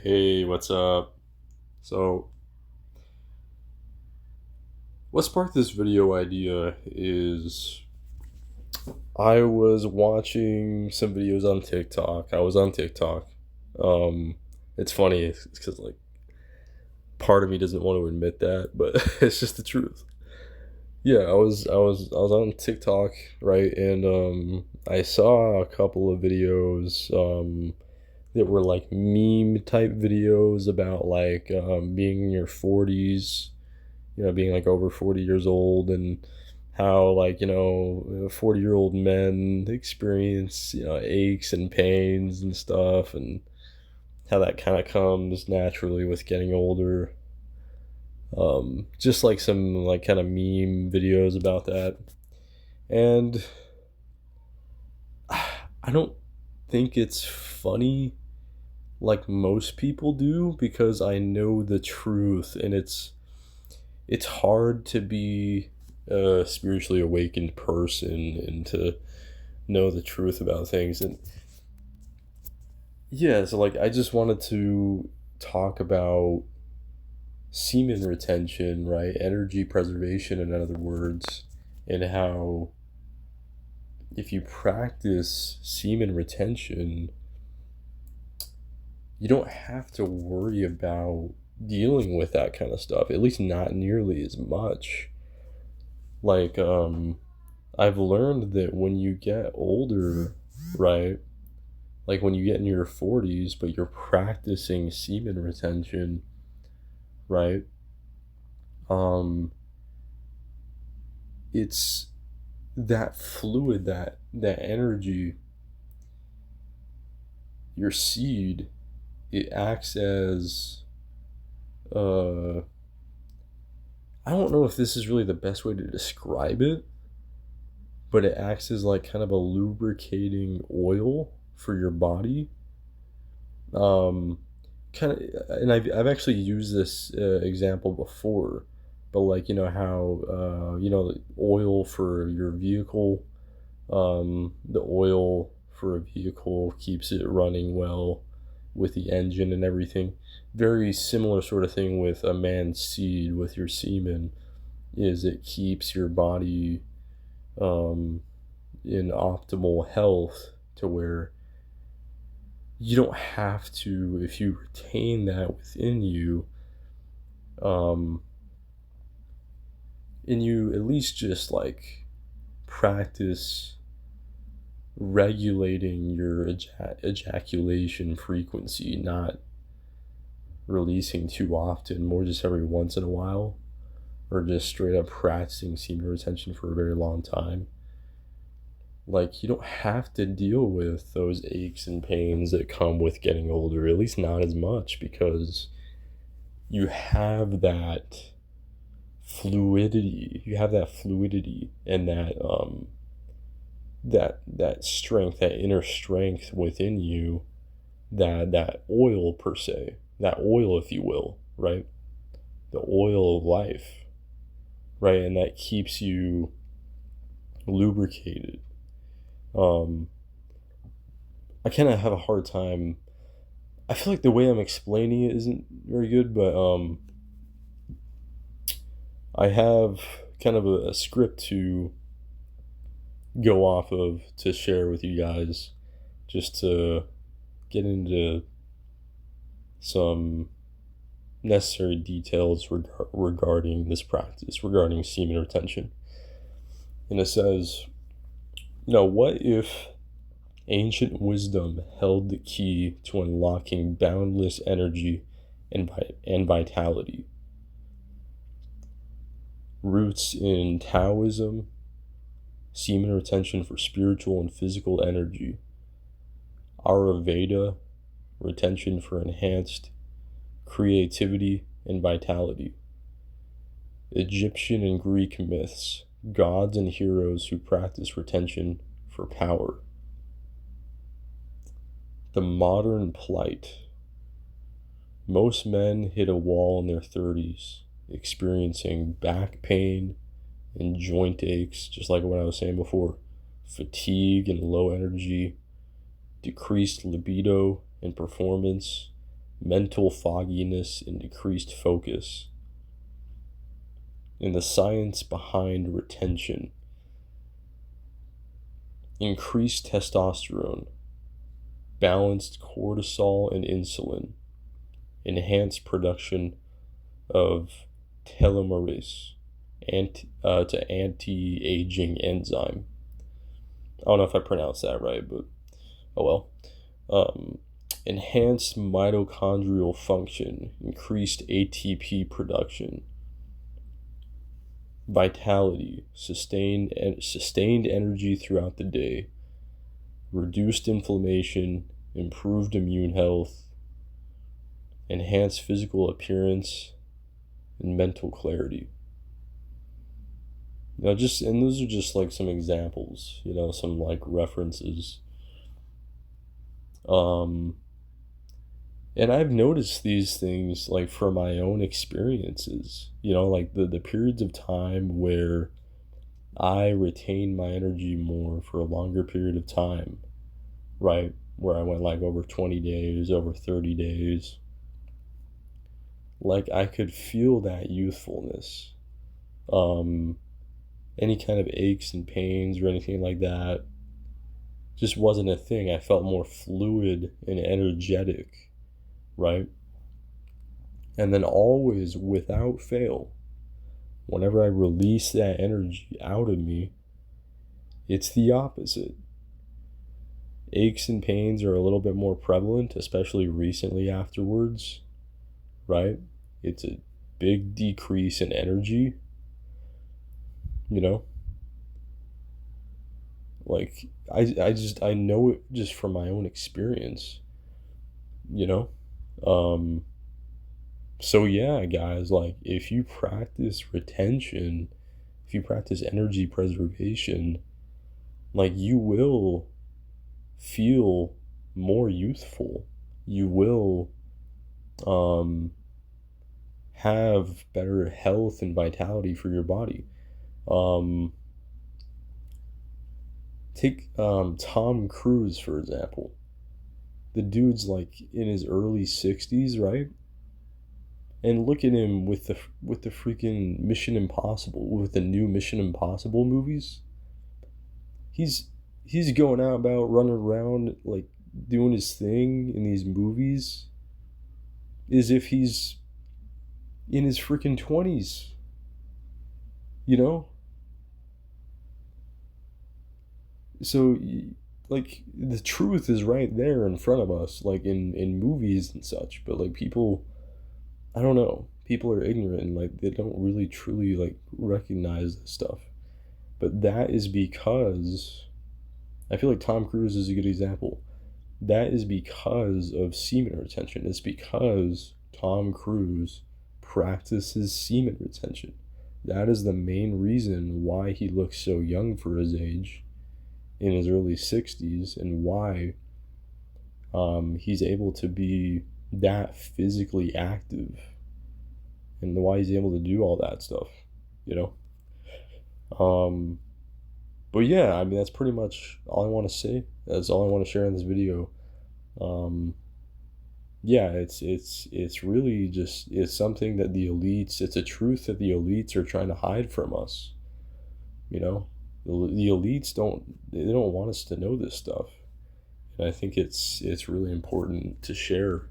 Hey, what's up? So, what sparked this video idea is I was watching some videos on TikTok. I was on TikTok. Um, it's funny because like part of me doesn't want to admit that, but it's just the truth. Yeah, I was on TikTok, right? And I saw a couple of videos that were like meme type videos about like being in your 40s, being like over 40 years old, and how like 40-year-old men experience aches and pains and stuff, and how that kind of comes naturally with getting older. Just like some like kind of meme videos about that. And I don't think it's funny like most people do, because I know the truth, and it's hard to be a spiritually awakened person and to know the truth about things. And yeah, so like I just wanted to talk about semen retention, right? Energy preservation, in other words, and how if you practice semen retention, you don't have to worry about dealing with that kind of stuff, at least not nearly as much. Like, I've learned that when you get older, right? Like when you get in your 40s, but you're practicing semen retention, right? Um, it's that fluid, that energy, your seed, it acts as uh I don't know if this is really the best way to describe it, but it acts as like kind of a lubricating oil for your body. Um, kind of, and I've actually used this example before, but like how the oil for your vehicle, the oil for a vehicle keeps it running well with the engine and everything. Very similar sort of thing with a man's seed, with your semen, is it keeps your body um, in optimal health, to where you don't have to, if you retain that within you, um, and you at least just like practice regulating your ejaculation frequency, not releasing too often, more just every once in a while, or just straight up practicing semen retention for a very long time. Like, you don't have to deal with those aches and pains that come with getting older, at least not as much, because you have that fluidity and that strength, that inner strength within you, that oil per se, that oil, if you will, right? The oil of life, right? And that keeps you lubricated. um I kind of have a hard time. I feel like the way I'm explaining it isn't very good, but I have kind of a script to go off of, to share with you guys, just to get into some necessary details regarding this practice, regarding semen retention. And it says, what if ancient wisdom held the key to unlocking boundless energy and vitality? Roots in Taoism, semen retention for spiritual and physical energy. Ayurveda, retention for enhanced creativity and vitality. Egyptian and Greek myths, gods and heroes who practice retention for power. The modern plight. Most men hit a wall in their 30s, experiencing back pain and joint aches, just like what I was saying before, fatigue and low energy, decreased libido and performance, mental fogginess, and decreased focus. And the science behind retention: increased testosterone, balanced cortisol and insulin, enhanced production of telomerase, to anti-aging enzyme. I don't know if I pronounced that right, but oh well. Enhanced mitochondrial function, increased ATP production, vitality, sustained energy throughout the day, reduced inflammation, improved immune health, enhanced physical appearance, and mental clarity. And those are just like some examples, some like references. And I've noticed these things like from my own experiences, like the periods of time where I retain my energy more for a longer period of time, right? Where I went like over 20 days, over 30 days. Like I could feel that youthfulness. Any kind of aches and pains or anything like that just wasn't a thing. I felt more fluid and energetic, right? And then always, without fail, whenever I release that energy out of me, it's the opposite. Aches and pains are a little bit more prevalent, especially recently afterwards, right? It's a big decrease in energy, like I know it just from my own experience, so yeah, guys, like if you practice retention, if you practice energy preservation, like you will feel more youthful. You will have better health and vitality for your body. Take Tom Cruise, for example. The dude's like in his early 60s, right? And look at him with the freaking Mission Impossible, with the new Mission Impossible movies. He's going out about running around like doing his thing in these movies as if he's in his freaking 20s, So like the truth is right there in front of us, like in movies and such, but like people, I don't know, people are ignorant and like they don't really truly like recognize this stuff. But that is because I feel like Tom Cruise is a good example. That is because of semen retention. It's because Tom Cruise practices semen retention. That is the main reason why he looks so young for his age in his early 60s, and why he's able to be that physically active, and why he's able to do all that stuff, but yeah, I mean, that's pretty much all I want to say. That's all I want to share in this video. Yeah, it's really just, it's something that the elites, it's a truth that the elites are trying to hide from us. The elites don't want us to know this stuff, and I think it's really important to share.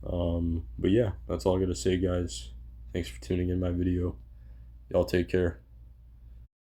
But yeah, that's all I gotta say, guys. Thanks for tuning in my video. Y'all take care.